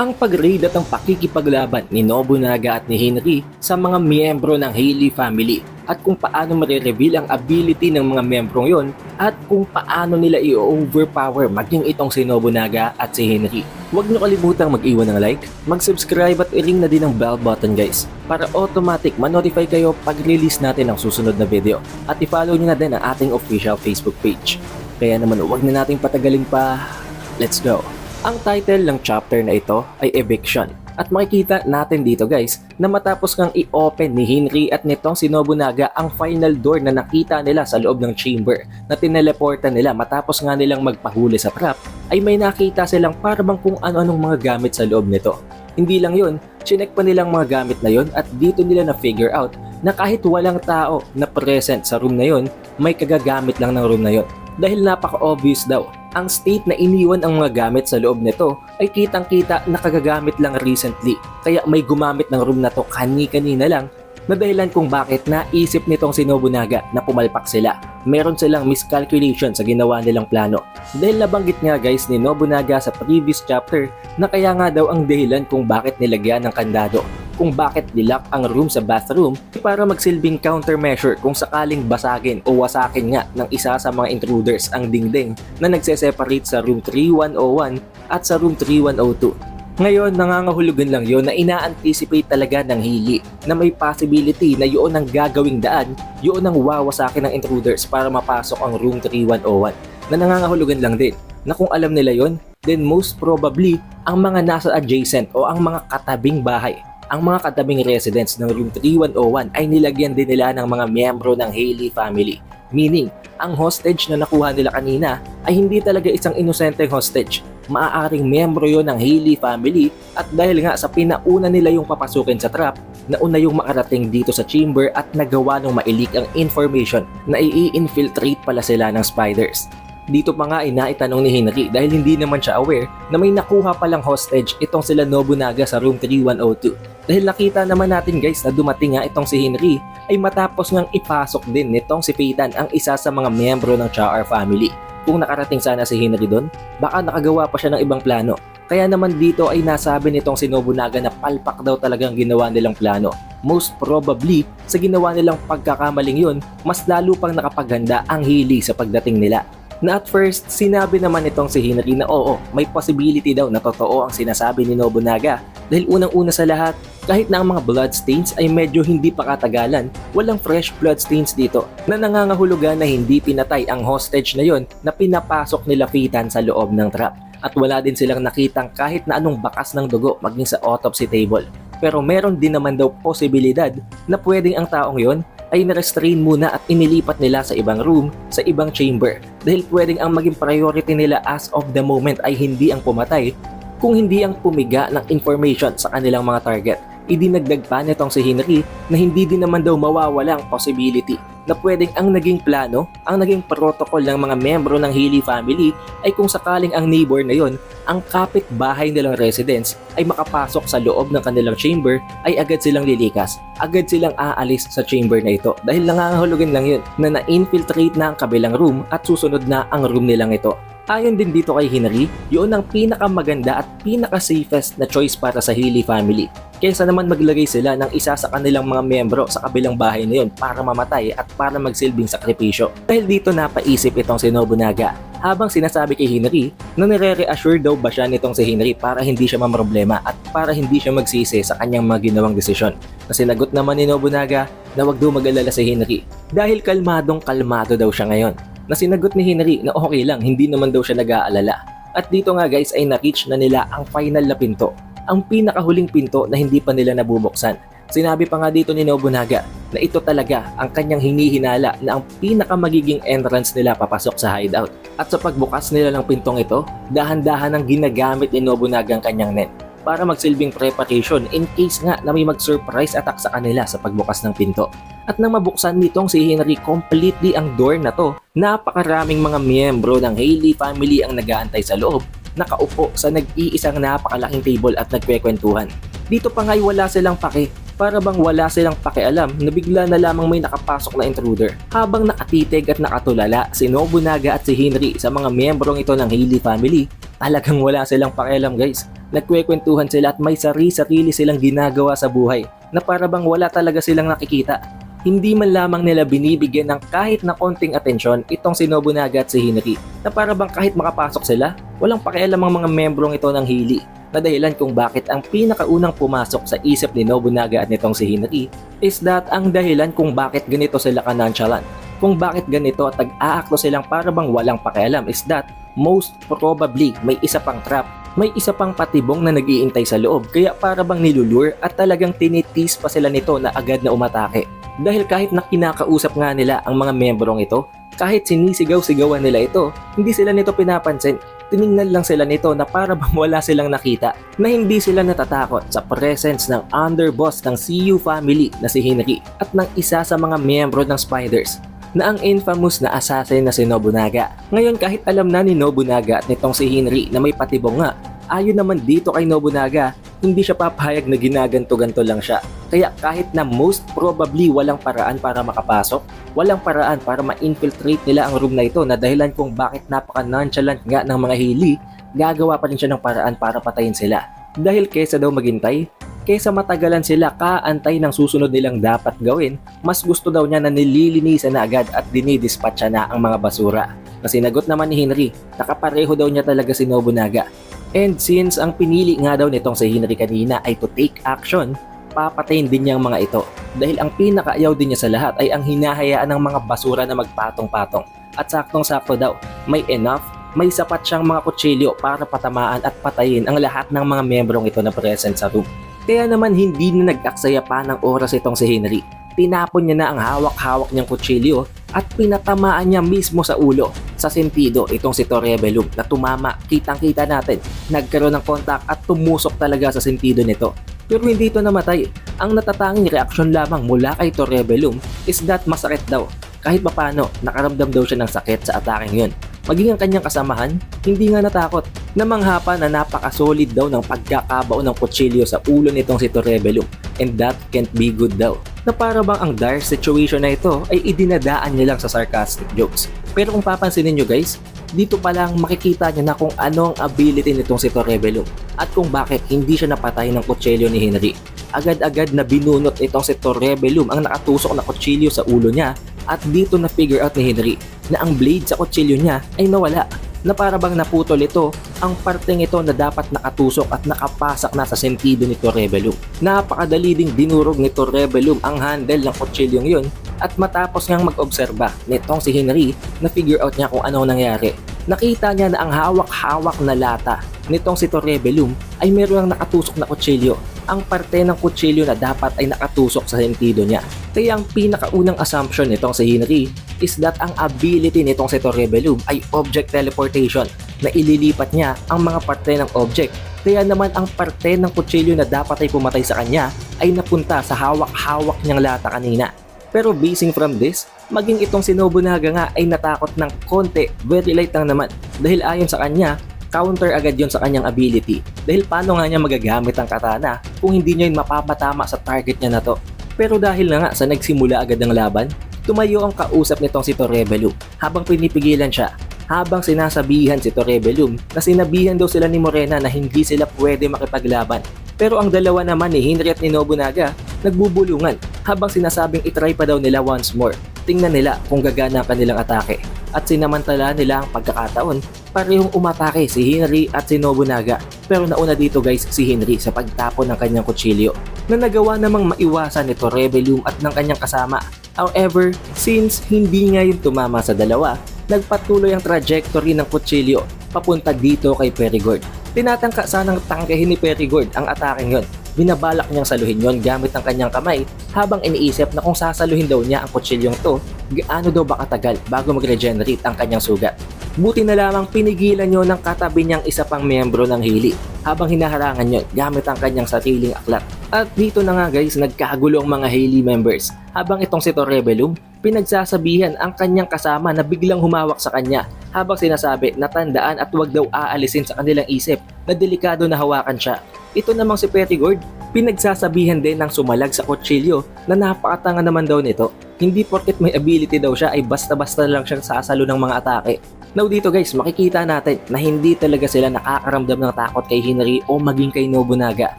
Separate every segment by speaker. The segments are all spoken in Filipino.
Speaker 1: ang pag-raid at ang pakikipaglaban ni Nobunaga at ni Henry sa mga miyembro ng Healy family at kung paano mare-reveal ang ability ng mga miyembrong yon at kung paano nila i-overpower maging itong si Nobunaga at si Henry. Huwag niyo kalimutang mag-iwan ng like, mag-subscribe at i-ring na din ang bell button guys para automatic ma-notify kayo pag release natin ang susunod na video at i-follow niyo na din ang ating official Facebook page. Kaya naman huwag na nating patagalin pa, let's go! Ang title ng chapter na ito ay Eviction at makikita natin dito guys na matapos kang i-open ni Henry at nitong si Nobunaga ang final door na nakita nila sa loob ng chamber na tineleporta nila matapos nga nilang magpahuli sa trap ay may nakita silang parang kung ano-anong mga gamit sa loob nito. Hindi lang yun, chinek pa nilang mga gamit na yun at dito nila na figure out na kahit walang tao na present sa room na yun, may kagagamit lang ng room na yun. Dahil napaka-obvious daw, ang state na iniwan ang mga gamit sa loob nito ay kitang-kita na kagagamit lang recently. Kaya may gumamit ng room na to kani-kanina lang na dahilan kung bakit naisip nitong si Nobunaga na pumalpak sila. Meron silang miscalculation sa ginawa nilang plano. Dahil nabanggit nga guys ni Nobunaga sa previous chapter na kaya nga daw ang dahilan kung bakit nilagyan ng kandado, kung bakit nilock ang room sa bathroom para magsilbing countermeasure kung sakaling basagin o wasakin nga ng isa sa mga intruders ang dingding na nagse-separate sa room 3101 at sa room 3102. Ngayon, nangangahulugan lang yon na ina-anticipate talaga ng Healy na may possibility na yun ang gagawing daan, yun ang wawasakin ng intruders para mapasok ang room 3101. Na nangangahulugan lang din na kung alam nila yon, then most probably ang mga nasa adjacent o ang mga katabing bahay, ang mga katabing residents ng room 3101 ay nilagyan din nila ng mga miyembro ng Healy family. Meaning, ang hostage na nakuha nila kanina ay hindi talaga isang inosenteng hostage. Maaaring miyembro yon ng Healy family at dahil nga sa pinauna nila yung papasukin sa trap, nauna yung makarating dito sa chamber at nagawa nung mailik ang information na i-infiltrate pala sila ng spiders. Dito pa nga ay naitanong ni Henry dahil hindi naman siya aware na may nakuha palang hostage itong sila Nobunaga sa room 3102. Dahil nakita naman natin guys na dumating nga itong si Henry ay matapos ngang ipasok din nitong si Peyton ang isa sa mga miyembro ng Char family. Kung nakarating sana si Henry doon, baka nakagawa pa siya ng ibang plano. Kaya naman dito ay nasabi nitong si Nobunaga na palpak daw talagang ginawa nilang plano. Most probably, sa ginawa nilang pagkakamaling yun, mas lalo pang nakapaghanda ang Healy sa pagdating nila. Na at first, sinabi naman itong si Henry na oo, may possibility daw na totoo ang sinasabi ni Nobunaga. Dahil unang-una sa lahat, kahit na ang mga bloodstains ay medyo hindi pa katagalan, walang fresh bloodstains dito na nangangahulugan na hindi pinatay ang hostage na yon na pinapasok nila Peyton sa loob ng trap. At wala din silang nakitang kahit na anong bakas ng dugo maging sa autopsy table. Pero meron din naman daw posibilidad na pwedeng ang taong yon ay na-restrain muna at inilipat nila sa ibang room, sa ibang chamber. Dahil pwedeng ang maging priority nila as of the moment ay hindi ang pumatay, kung hindi ang pumiga ng information sa kanilang mga target. Idinagdag pa nitong si Henry na hindi din naman daw mawawalang possibility na pwedeng ang naging plano, ang naging protocol ng mga miyembro ng Healy family ay kung sakaling ang neighbor na yon, ang kapitbahay nilang residents ay makapasok sa loob ng kanilang chamber ay agad silang lilikas, agad silang aalis sa chamber na ito dahil nangangahulugan lang yun na na-infiltrate na ang kabilang room at susunod na ang room nilang ito. Ayon din dito kay Henry, yun ang pinakamaganda at pinaka-safest na choice para sa Healy family. Kaysa naman maglagay sila ng isa sa kanilang mga miyembro sa kabilang bahay na yun para mamatay at para magsilbing sakripisyo. Dahil dito napaisip itong si Nobunaga habang sinasabi kay Henry na nire-reassure daw ba siya nitong si Henry para hindi siya mamroblema at para hindi siya magsisi sa kanyang mga ginawang desisyon. Kasi nagot naman ni Nobunaga na wag daw mag-alala si Henry dahil kalmadong kalmado daw siya ngayon. Na sinagot ni Henry na okay lang, hindi naman daw siya nag-aalala. At dito nga guys ay na-reach na nila ang final na pinto, ang pinakahuling pinto na hindi pa nila nabubuksan. Sinabi pa nga dito ni Nobunaga na ito talaga ang kanyang hinihinala na ang pinakamagiging entrance nila papasok sa hideout. At sa pagbukas nila ng pintong ito, dahan-dahan ang ginagamit ni Nobunaga ang kanyang net para magsilbing preparation in case nga na may mag-surprise attack sa kanila sa pagbukas ng pinto. At nang mabuksan nitong si Henry completely ang door na to, napakaraming mga miyembro ng Healy family ang nag-aantay sa loob, nakaupo sa nag-iisang napakalaking table at nagkwekwentuhan. Dito pa nga'y wala silang pake, para bang wala silang pakialam na bigla na lamang may nakapasok na intruder. Habang nakatitig at nakatulala si Nobunaga at si Henry sa mga miyembrong ito ng Healy family, talagang wala silang pakialam guys. Nagkwekwentuhan sila at may sarili-sarili silang ginagawa sa buhay na para bang wala talaga silang nakikita. Hindi man lamang nila binibigyan ng kahit na konting atensyon itong si Nobunaga at si Hinari na para bang kahit makapasok sila, walang pakialam ang mga membrong ito ng Healy. Na dahilan kung bakit ang pinakaunang pumasok sa isip ni Nobunaga at nitong si Hinari is that ang dahilan kung bakit ganito sila ka-nonchalant. Kung bakit ganito at nag-aakto silang para bang walang pakialam is that most probably may isa pang trap, may isa pang patibong na nag-iintay sa loob kaya para bang nilulure at talagang tinitis pa sila nito na agad na umatake. Dahil kahit na kinakausap nga nila ang mga membrong ito, kahit sinisigaw-sigawan nila ito, hindi sila nito pinapansin. Tiningnan lang sila nito na para bang wala silang nakita, na hindi sila natatakot sa presence ng underboss ng CU family na si Hinari at ng isa sa mga miyembro ng Spiders na ang infamous na assassin na si Nobunaga. Ngayon kahit alam na ni Nobunaga at nitong si Hinari na may patibong nga, ayon naman dito kay Nobunaga, hindi siya papayag na ginaganto-ganto lang siya. Kaya kahit na most probably walang paraan para makapasok, walang paraan para ma-infiltrate nila ang room na ito na dahilan kung bakit napaka-nonchalant nga ng mga Healy, gagawa pa rin siya ng paraan para patayin sila. Dahil kesa daw maghintay, kesa matagalan sila kaantay ng susunod nilang dapat gawin, mas gusto daw niya na nililinisan na agad at dinidispatcha na ang mga basura. Na sinagot naman ni Hinari, nakapareho daw niya talaga si Nobunaga. And since ang pinili nga daw nitong si Hinari kanina ay to take action, papatayin din niya ang mga ito. Dahil ang pinakaayaw din niya sa lahat ay ang hinahayaan ng mga basura na magpatong-patong. At saktong-sakto daw, may sapat siyang mga kutsilyo para patamaan at patayin ang lahat ng mga membrong ito na present sa room. Kaya naman hindi na nag-aksaya pa ng oras itong si Hinari. Tinapon niya na ang hawak-hawak niyang kutsilyo at pinatamaan niya mismo sa ulo, sa sentido itong si Torebellum na tumama, kitang-kita natin, nagkaroon ng kontak at tumusok talaga sa sentido nito. Pero hindi ito namatay. Ang natatanging reaksyon lamang mula kay Torebellum is that masakit daw. Kahit papano, nakaramdam daw siya ng sakit sa atake yun. Maging ang kanyang kasamahan, hindi nga natakot. Namangha pa na napaka-solid daw ng pagkakabao ng kutsilyo sa ulo nitong si Torebellum. And that can't be good daw. Na para bang ang dire situation na ito ay idinadaan niya lang sa sarcastic jokes. Pero kung papansinin nyo guys, dito pa lang makikita niyo na kung ano ang ability nitong si Torebellum at kung bakit hindi siya napatay ng kutsilyo ni Hinari. Agad-agad na binunot itong si Torebellum ang nakatusok na kutsilyo sa ulo niya at dito na figure out ni Hinari na ang blade sa kutsilyo niya ay nawala. Na para bang naputol ito ang parteng ito na dapat nakatusok at nakapasak na sa sentido ni Torebellum. Napakadali ding dinurog ni Torebellum ang handle ng kutsilyong yun at matapos ngang mag-obserba nitong si Hinari na figure out niya kung ano nangyari. Nakita niya na ang hawak-hawak na lata nitong si Torebellum ay meron ang nakatusok na kutsilyo. Ang parte ng kutsilyo na dapat ay nakatusok sa sentido niya. Kaya ang pinakaunang assumption nitong si Hinari is that ang ability nitong si Torebellum ay object teleportation na ililipat niya ang mga parte ng object. Kaya naman ang parte ng kutsilyo na dapat ay pumatay sa kanya ay napunta sa hawak-hawak niyang lata kanina. Pero basing from this, maging itong si Nobunaga nga ay natakot ng konti, very light lang naman. Dahil ayon sa kanya, counter agad yon sa kanyang ability. Dahil paano nga niya magagamit ang katana kung hindi niya yun mapapatama sa target niya na to. Pero dahil na nga sa nagsimula agad ang laban, tumayo ang kausap nitong si Torebellum habang pinipigilan siya. Habang sinasabihan si Torebellum na sinabihan daw sila ni Morena na hindi sila pwede makipaglaban. Pero ang dalawa naman ni Hinari at ni Nobunaga nagbubulungan habang sinasabing itry pa daw nila once more. Tingnan nila kung gagana ang kanilang atake. At sinamantala nila ang pagkakataon, parehong umatake si Hinari at si Nobunaga. Pero nauna dito guys si Hinari sa pagtapon ng kanyang kutsilyo na nagawa namang maiwasan ni Torebellum at ng kanyang kasama. However, since hindi nga yung tumama sa dalawa, nagpatuloy ang trajectory ng kutsilyo papunta dito kay Perigord. Tinatangka sanang tangkehin ni Perigord ang atake yon. Binabalak niyang saluhin yon gamit ang kanyang kamay habang iniisip na kung sasaluhin daw niya ang kutsilyong to, gaano daw ba katagal bago mag-regenerate ang kanyang sugat. Buti na lamang pinigilan niyo ng katabi niyang isa pang miyembro ng Healy habang hinaharangan yon gamit ang kanyang sariling aklat. At dito na nga guys, nagkagulo ang mga Healy members habang itong si Torebellum pinagsasabihan ang kanyang kasama na biglang humawak sa kanya habang sinasabi na tandaan at huwag daw aalisin sa kanilang isip na delikado na hawakan siya. Ito namang si Perigord, pinagsasabihan din ng sumalag sa kutsilyo na napakatanga naman daw nito. Hindi porket may ability daw siya ay basta-basta lang siyang sasalo ng mga atake. Now dito guys, makikita natin na hindi talaga sila nakakaramdam ng takot kay Hinari o maging kay Nobunaga.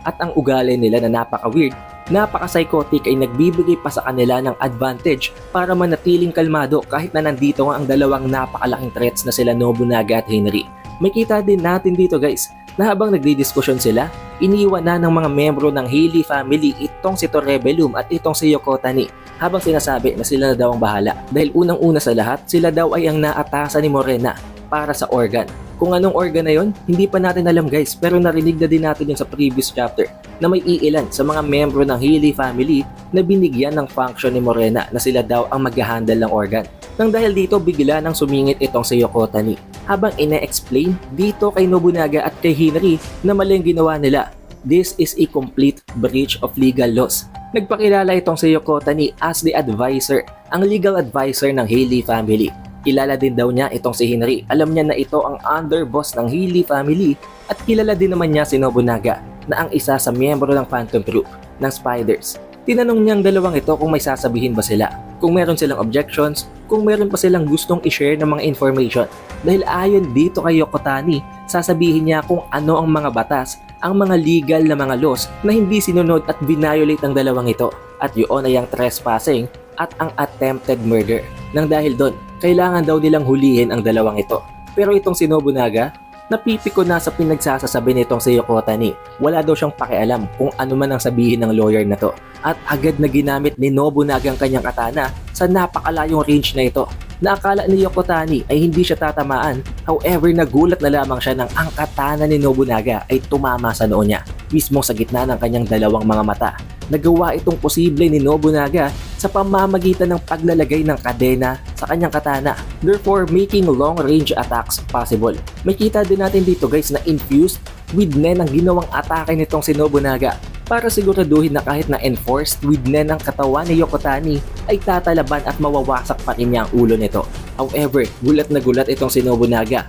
Speaker 1: At ang ugali nila na napaka-weird, napaka-psychotic ay nagbibigay pa sa kanila ng advantage para manatiling kalmado kahit na nandito nga ang dalawang napakalaking threats na sila Nobunaga at Hinari. May kita din natin dito guys na habang nagdidiskusyon sila, iniwan na ng mga membro ng Healy family itong si Torebellum at itong si Yokotani habang sinasabi na sila na daw ang bahala dahil unang-una sa lahat sila daw ay ang naatasan ni Morena para sa organ. Kung anong organ na yon, hindi pa natin alam guys pero narinig na din natin yung sa previous chapter na may iilan sa mga membro ng Healy family na binigyan ng function ni Morena na sila daw ang mag-handle ng organ. Nang dahil dito bigla nang sumingit itong si Yokotani habang ine-explain dito kay Nobunaga at kay Hinari na mali ang ginawa nila. This is a complete breach of legal laws. Nagpakilala itong si Yokotani as the advisor, ang legal advisor ng Healy family. Kilala din daw niya itong si Hinari. Alam niya na ito ang underboss ng Healy family at kilala din naman niya si Nobunaga na ang isa sa miyembro ng Phantom Troop ng Spiders. Tinanong niyang dalawang ito kung may sasabihin ba sila, kung meron silang objections, kung meron pa silang gustong i-share ng mga information. Dahil ayon dito kay Yokotani, sasabihin niya kung ano ang mga batas, ang mga legal na mga laws na hindi sinunod at violate ng dalawang ito. At yun ay ang trespassing at ang attempted murder. Nang dahil doon, kailangan daw nilang hulihin ang dalawang ito. Pero itong si Nobunaga, napipiko na sa pinagsasasabi nitong si Yokotani. Wala daw siyang pakialam kung ano man ang sabihin ng lawyer na to. At agad na ginamit ni Nobunaga ang kanyang katana sa napakalayong range na ito. Naakala ni Yokotani ay hindi siya tatamaan. However, nagulat na lamang siya nang ang katana ni Nobunaga ay tumama sa noo niya, mismo sa gitna ng kanyang dalawang mga mata. Nagawa itong posible ni Nobunaga sa pamamagitan ng paglalagay ng kadena sa kanyang katana, therefore making long-range attacks possible. May kita din natin dito guys na infused with nen ang ginawang atake nitong si Nobunaga para siguraduhin na kahit na enforced with nen ang katawan ni Yokotani ay tatalaban at mawawasak pa rin niya ang ulo nito. However, gulat na gulat itong si Nobunaga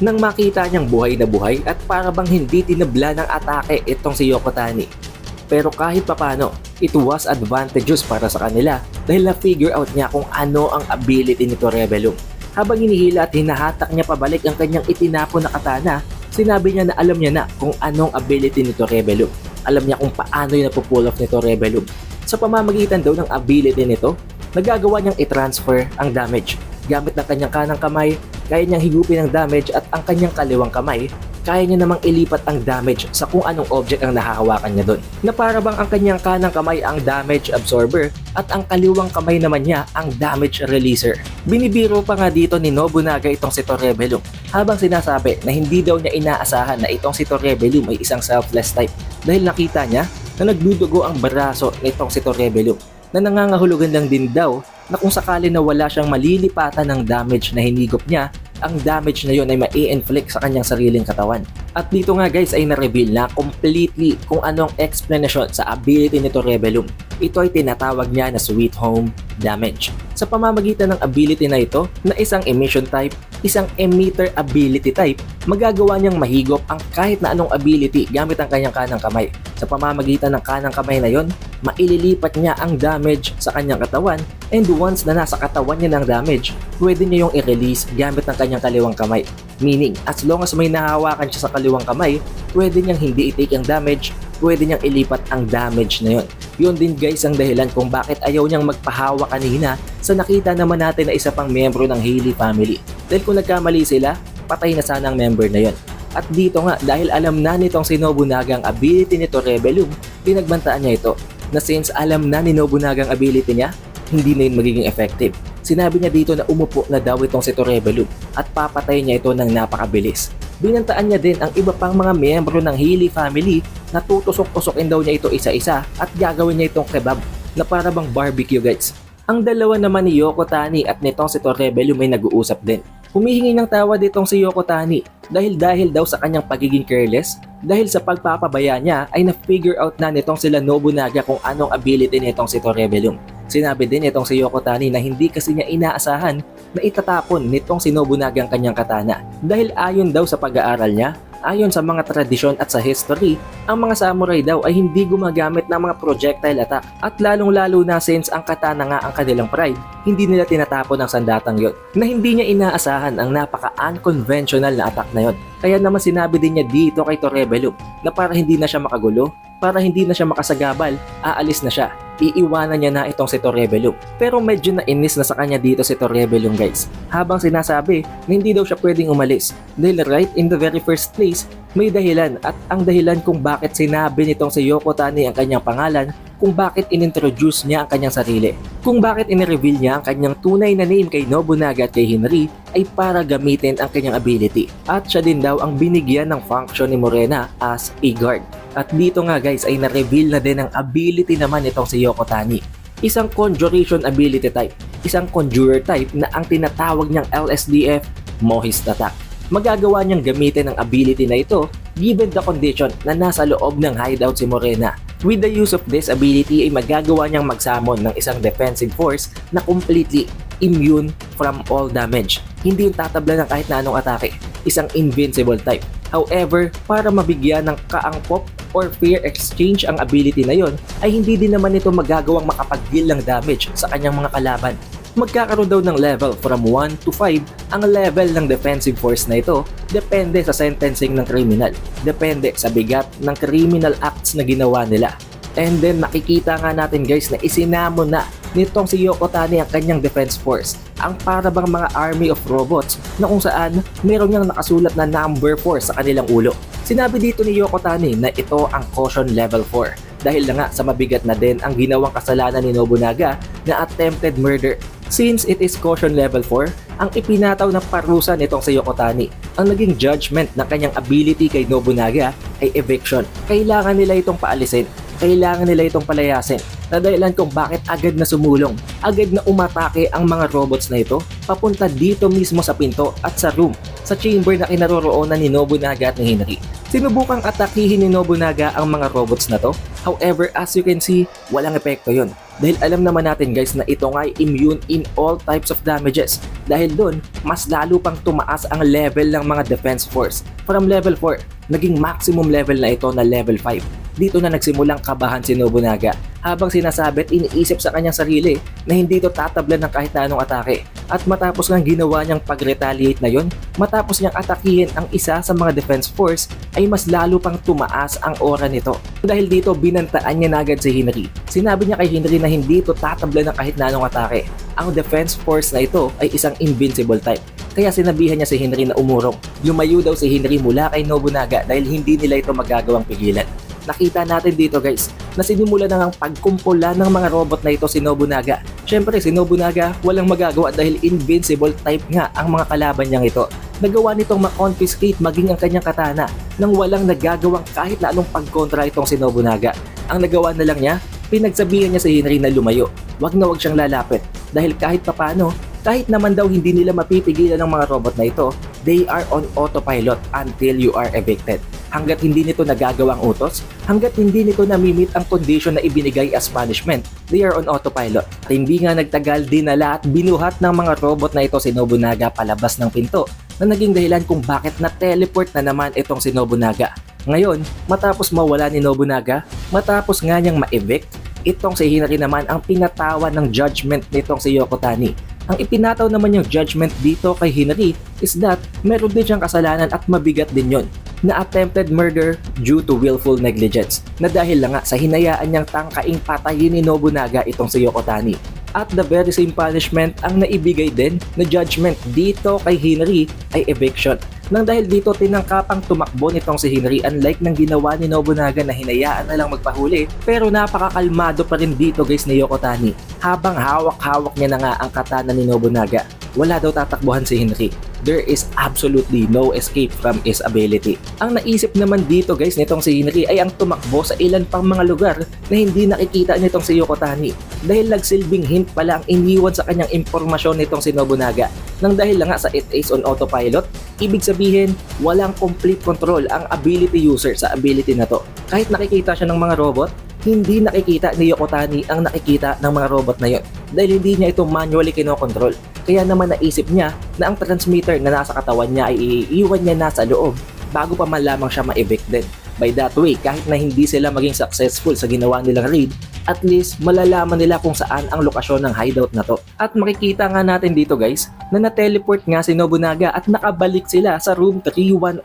Speaker 1: nang makita niyang buhay na buhay at para bang hindi tinabla ng atake itong si Yokotani. Pero kahit papano, it was advantageous para sa kanila dahil na-figure out niya kung ano ang ability ni Torebellum. Habang hinihila at hinahatak niya pabalik ang kanyang itinapon na katana, sinabi niya na alam niya na kung anong ability ni Torebellum. Alam niya kung paano yung napupull off ni Torebellum. Sa pamamagitan daw ng ability nito, nagagawa niyang i-transfer ang damage. Gamit ng kanyang kanang kamay, kaya niyang higupin ang damage at ang kanyang kaliwang kamay, kaya niya namang ilipat ang damage sa kung anong object ang nakahawakan niya doon. Na para bang ang kanyang kanang kamay ang damage absorber at ang kaliwang kamay naman niya ang damage releaser. Binibiro pa nga dito ni Nobunaga itong si Torebellum habang sinasabi na hindi daw niya inaasahan na itong si Torebellum ay isang selfless type dahil nakita niya na nagdudugo ang braso nitong si Torebellum na nangangahulugan lang din daw na kung sakali na wala siyang malilipatan ng damage na hinigop niya, ang damage na yon ay ma-inflict sa kanyang sariling katawan. At dito nga guys ay na-reveal na completely kung anong explanation sa ability ni Torebellum. Ito ay tinatawag niya na Sweet Home Damage. Sa pamamagitan ng ability na ito na isang emission type, isang emitter ability type, magagawa niyang mahigop ang kahit na anong ability gamit ang kanyang kanang kamay. Sa pamamagitan ng kanang kamay na yon, maililipat niya ang damage sa kanyang katawan and once na nasa katawan niya ng damage, pwede niya yung i-release gamit ng kanyang kaliwang kamay. Meaning, as long as may nahawakan siya sa kaliwang kamay, pwede niyang hindi i-take ang damage, pwede niyang ilipat ang damage na yon. Yun din guys ang dahilan kung bakit ayaw niyang magpahawa kanina sa nakita naman natin na isa pang miyembro ng Healy family. Dahil kung nagkamali sila, patay na sana ang member na yon. At dito nga, dahil alam na nitong si Nobunaga ang ability ni Torebellum, pinagbantaan niya ito na since alam na ni Nobunaga ang ability niya, hindi na yun magiging effective. Sinabi niya dito na umupo na daw itong si Torebellum at papatay niya ito ng napakabilis. Binantaan niya din ang iba pang mga miyembro ng Healy family na tutusok-tusokin daw niya ito isa-isa at gagawin niya itong kebab na para bang barbecue guys. Ang dalawa naman ni Yokotani at nitong si Torebellum ay nag-uusap din. Humihingi ng tawad itong si Yokotani dahil daw sa kanyang pagiging careless, dahil sa pagpapabaya niya ay na-figure out na nitong sila Nobunaga kung anong ability nitong si Torebellum. Sinabi din itong si Yokotani na hindi kasi niya inaasahan na itatapon nitong si Nobunaga ang kanyang katana. Dahil ayon daw sa pag-aaral niya, Ayon sa mga tradisyon at sa history, ang mga samurai daw ay hindi gumagamit ng mga projectile attack at lalong-lalo na since ang katana nga ang kanilang pride, hindi nila tinatapon ang sandatang yon na hindi niya inaasahan ang napaka-unconventional na attack na yon. Kaya naman sinabi din niya dito kay Torebellum na para hindi na siya makagulo, para hindi na siya makasagabal, aalis na siya. Iiwanan niya na itong si Torebellum. Pero medyo nainis na sa kanya dito si Torebellum guys. Habang sinasabi na hindi daw siya pwedeng umalis. Dahil right in the very first place, may dahilan at ang dahilan kung bakit sinabi nitong si Yoko Tani ang kanyang pangalan, kung bakit inintroduce niya ang kanyang sarili, kung bakit inireveal niya ang kanyang tunay na name kay Nobunaga at kay Hinri ay para gamitin ang kanyang ability. At siya din daw ang binigyan ng function ni Morena as a guard. At dito nga guys ay na-reveal na din ang ability naman itong si Yoko Tani. Isang conjuration ability type, isang conjurer type na ang tinatawag niyang LSDF, Mohist Attack. Magagawa niyang gamitin ang ability na ito given the condition na nasa loob ng hideout si Morena. With the use of this ability ay magagawa niyang magsamon ng isang defensive force na completely immune from all damage. Hindi yung tatabla ng kahit na anong atake, isang invincible type. However, para mabigyan ng kaangkop or fear exchange ang ability na yon, ay hindi din naman ito magagawang makapag-deal ng damage sa kanyang mga kalaban. Magkakaroon daw ng level from 1 to 5 ang level ng defensive force na ito, depende sa sentencing ng criminal, depende sa bigat ng criminal acts na ginawa nila. And then makikita nga natin guys na isinamon na nitong si Yoko Tani ang kanyang defense force, ang para bang mga army of robots na kung saan meron niyang nakasulat na number 4 sa kanilang ulo. Sinabi dito ni Yoko Tani na ito ang caution level 4 dahil na nga sa mabigat na din ang ginawang kasalanan ni Nobunaga na attempted murder. Since it is caution level 4, ang ipinataw na parusa nitong si Yoko Tani, ang naging judgment ng kanyang ability kay Nobunaga ay eviction. Kailangan nila itong paalisin, kailangan nila itong palayasin, na dahilan kung bakit agad na sumulong, agad na umatake ang mga robots na ito papunta dito mismo sa pinto at sa room, sa chamber na kinaroroonan ni Nobunaga at ni Hinri. Sinubukang atakihin ni Nobunaga ang mga robots na to, however as you can see, walang epekto yon. Dahil alam naman natin guys na ito nga ay immune in all types of damages. Dahil doon, mas lalo pang tumaas ang level ng mga defense force. From level 4, naging maximum level na ito na level 5. Dito na nagsimulang kabahan si Nobunaga habang sinasabi at iniisip sa kanyang sarili na hindi ito tatablan ng kahit na anong atake. At matapos ngang ginawa niyang pag-retaliate na yon, matapos niyang atakihin ang isa sa mga defense force, ay mas lalo pang tumaas ang aura nito. Dahil dito binantaan niya na agad si Hinri. Sinabi niya kay Hinri na hindi ito tatablan ng kahit na anong atake. Ang defense force na ito ay isang invincible type. Kaya sinabihan niya si Hinri na umurong. Lumayo daw si Hinri mula kay Nobunaga dahil hindi nila ito magagawang pigilan. Nakita natin dito guys na sinimula na ng pagkumpula ng mga robot na ito si Nobunaga. Syempre si Nobunaga walang magagawa dahil invincible type nga ang mga kalaban niyang ito. Nagawa nitong ma-confiscate maging ang kanyang katana nang walang nagagawang kahit na anong pagkontra itong si Nobunaga. Ang nagawa na lang niya, pinagsabihan niya si Hinri na lumayo. Wag na wag siyang lalapit dahil kahit papano, kahit naman daw hindi nila mapipigilan ng mga robot na ito, they are on autopilot until you are evicted. Hanggat hindi nito nagagawang utos, hanggat hindi nito namimit ang condition na ibinigay as punishment, they are on autopilot. At hindi nga nagtagal, dinala at binuhat ng mga robot na ito si Nobunaga palabas ng pinto na naging dahilan kung bakit na-teleport na naman itong si Nobunaga. Ngayon, matapos mawala ni Nobunaga, matapos nga niyang ma-evict, itong si Hinri naman ang pinatawan ng judgment nitong si Yoko Tani. Ang ipinataw naman yung judgment dito kay Hinri is that meron din siyang kasalanan at mabigat din yon na attempted murder due to willful negligence na dahil lang nga sa hinayaan niyang tangkaing patayin ni Nobunaga itong si Yoko Tani. At the very same punishment ang naibigay din na judgment dito kay Hinri ay eviction. Nang dahil dito tinangkapang tumakbo nitong si Hinri unlike ng ginawa ni Nobunaga na hinayaan na lang magpahuli, pero napakakalmado pa rin dito guys ni Yoko Tani. Habang hawak-hawak niya na nga ang katana ni Nobunaga, wala daw tatakbuhan si Hinri. There is absolutely no escape from his ability. Ang naisip naman dito guys nitong si Hinri ay ang tumakbo sa ilan pang mga lugar na hindi nakikita nitong si Yoko Tani. Dahil nagsilbing hint pala ang iniwan sa kanyang impormasyon nitong si Nobunaga. Nang dahil lang nga sa it is on autopilot, ibig sabihin walang complete control ang ability user sa ability na to. Kahit nakikita siya ng mga robot, hindi nakikita ni Yoko Tani ang nakikita ng mga robot na yon dahil hindi niya ito manually kinokontrol. Kaya naman naisip niya na ang transmitter na nasa katawan niya ay iiwan niya nasa loob bago pa man lamang siya ma-evicted. By that way, kahit na hindi sila maging successful sa ginawa nilang raid, at least malalaman nila kung saan ang lokasyon ng hideout na to. At makikita nga natin dito guys, na na-teleport nga si Nobunaga at nakabalik sila sa room 3101.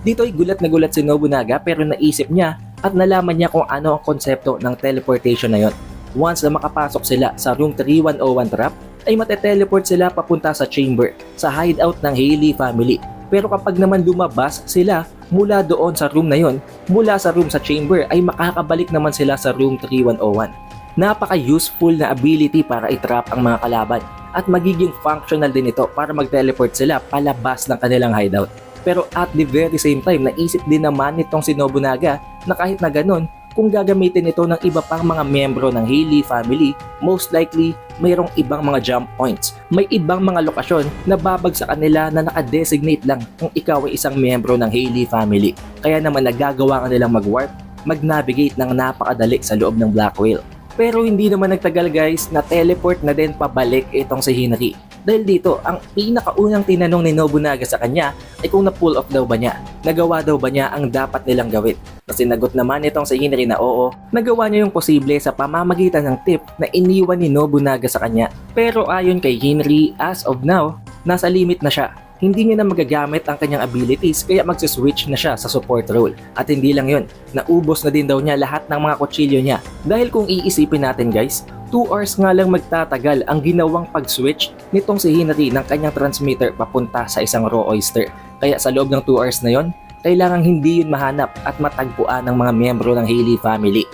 Speaker 1: Dito ay gulat na gulat si Nobunaga pero naisip niya at nalaman niya kung ano ang konsepto ng teleportation na yon. Once na makapasok sila sa room 3101 trap, ay mate-teleport sila papunta sa chamber, sa hideout ng Haley family. Pero kapag naman lumabas sila mula doon sa room na yon, mula sa room sa chamber ay makakabalik naman sila sa room 3101. Napaka-useful na ability para i-trap ang mga kalaban at magiging functional din ito para mag-teleport sila palabas ng kanilang hideout. Pero at the very same time, naisip din naman nitong si Nobunaga na kahit na ganun, kung gagamitin ito ng iba pang mga miyembro ng Haley family, most likely mayroong ibang mga jump points. May ibang mga lokasyon na babagsakan nila na naka-designate lang kung ikaw ay isang miyembro ng Haley family. Kaya naman nagagawa ka nilang mag-warp, mag-navigate ng napakadali sa loob ng Black Whale. Pero hindi naman nagtagal guys, na teleport na din pabalik itong si Hinari. Dahil dito, ang pinakaunang tinanong ni Nobunaga sa kanya ay kung na-pull off daw ba niya, nagawa daw ba niya ang dapat nilang gawin. Na sinagot naman itong si Hinari na oo, nagawa niya yung posible sa pamamagitan ng tip na iniwan ni Nobunaga sa kanya. Pero ayon kay Hinari, as of now, nasa limit na siya. Hindi niya na magagamit ang kanyang abilities kaya magsiswitch na siya sa support role. At hindi lang yun, naubos na din daw niya lahat ng mga kutsilyo niya. Dahil kung iisipin natin guys, 2 hours nga lang magtatagal ang ginawang pag-switch nitong si Hinari ng kanyang transmitter papunta sa isang raw oyster. Kaya sa loob ng 2 hours na yon, kailangang hindi yun mahanap at matagpuan ng mga miyembro ng Haley family.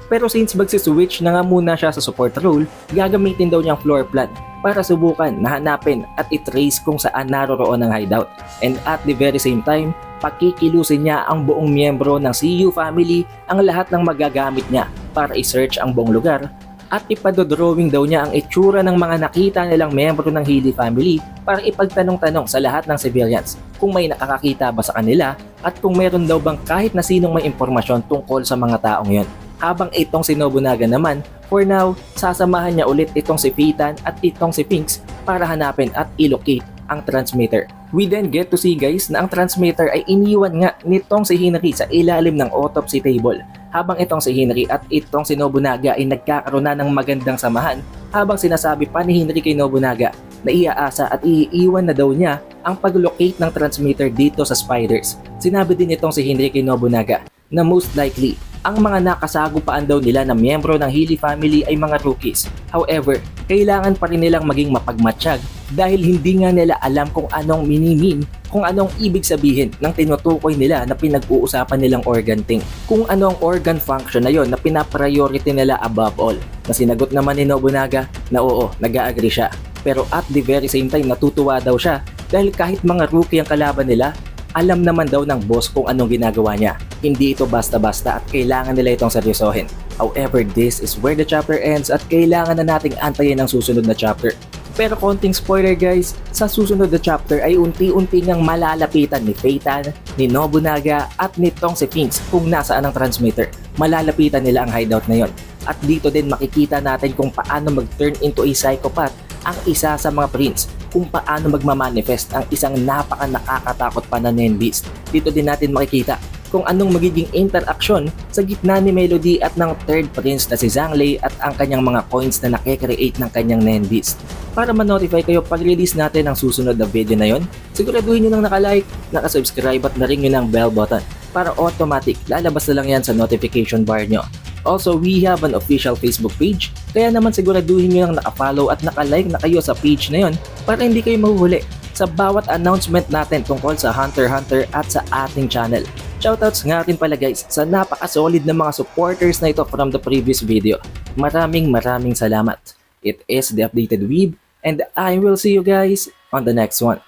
Speaker 1: Pero since magsiswitch na nga muna siya sa support role, gagamitin daw niyang floor plan para subukan na hanapin at i-trace kung saan naroroon ang hideout. And at the very same time, pakikilusin niya ang buong miyembro ng CU family, ang lahat ng magagamit niya para i-search ang buong lugar at ipadodrawing daw niya ang itsura ng mga nakita nilang miyembro ng Haley family para ipagtanong-tanong sa lahat ng civilians kung may nakakakita ba sa kanila at kung meron daw bang kahit na sinong may impormasyon tungkol sa mga taong yon. Habang itong si Nobunaga naman, for now, sasamahan niya ulit itong si Pitan at itong si Pinks para hanapin at ilocate ang transmitter. We then get to see guys na ang transmitter ay iniwan nga nitong si Hinari sa ilalim ng autopsy table. Habang itong si Hinari at itong si Nobunaga ay nagkakaroon na ng magandang samahan, habang sinasabi pa ni Hinari kay Nobunaga na iaasa at iiwan na daw niya ang pag-locate ng transmitter dito sa spiders. Sinabi din itong si Hinari kay Nobunaga na most likely ang mga nakasagupaan daw nila na miyembro ng Haley family ay mga rookies. However, kailangan pa rin nilang maging mapagmatsyag dahil hindi nga nila alam kung anong minimin, kung anong ibig sabihin ng tinutukoy nila na pinag-uusapan nilang organ thing. Kung anong organ function na yon na pinapriority nila above all. Na sinagot naman ni Nobunaga na oo, nag-agree siya. Pero at the very same time natutuwa daw siya dahil kahit mga rookie ang kalaban nila, alam naman daw ng boss kung anong ginagawa niya. Hindi ito basta-basta at kailangan nila itong seryosohin. However, this is where the chapter ends at kailangan na nating antayin ang susunod na chapter. Pero konting spoiler guys, sa susunod na chapter ay unti-unti ngang malalapitan ni Phaeton, ni Nobunaga at nitong si Pinks kung nasaan ang transmitter. Malalapitan nila ang hideout na yon. At dito din makikita natin kung paano mag-turn into a psychopath ang isa sa mga prince, kung paano magmamanifest ang isang napaka-nakakatakot pa na Nen Beast. Dito din natin makikita kung anong magiging interaction sa gitna ni Melody at ng third prince na si Zhonglei at ang kanyang mga coins na nakikreate ng kanyang Nen Beast. Para ma-notify kayo pag-release natin ang susunod na video na yon, siguraduhin nyo nang naka-like, naka-subscribe at na-ring nyo ng bell button para automatic lalabas na lang yan sa notification bar nyo. Also, we have an official Facebook page, kaya naman siguraduhin nyo lang naka-follow at naka-like na kayo sa page na yon para hindi kayo mahuhuli sa bawat announcement natin tungkol sa Hunter x Hunter at sa ating channel. Shoutouts nga rin pala guys sa napaka-solid na mga supporters na ito from the previous video. Maraming salamat. It is The Updated Weeb and I will see you guys on the next one.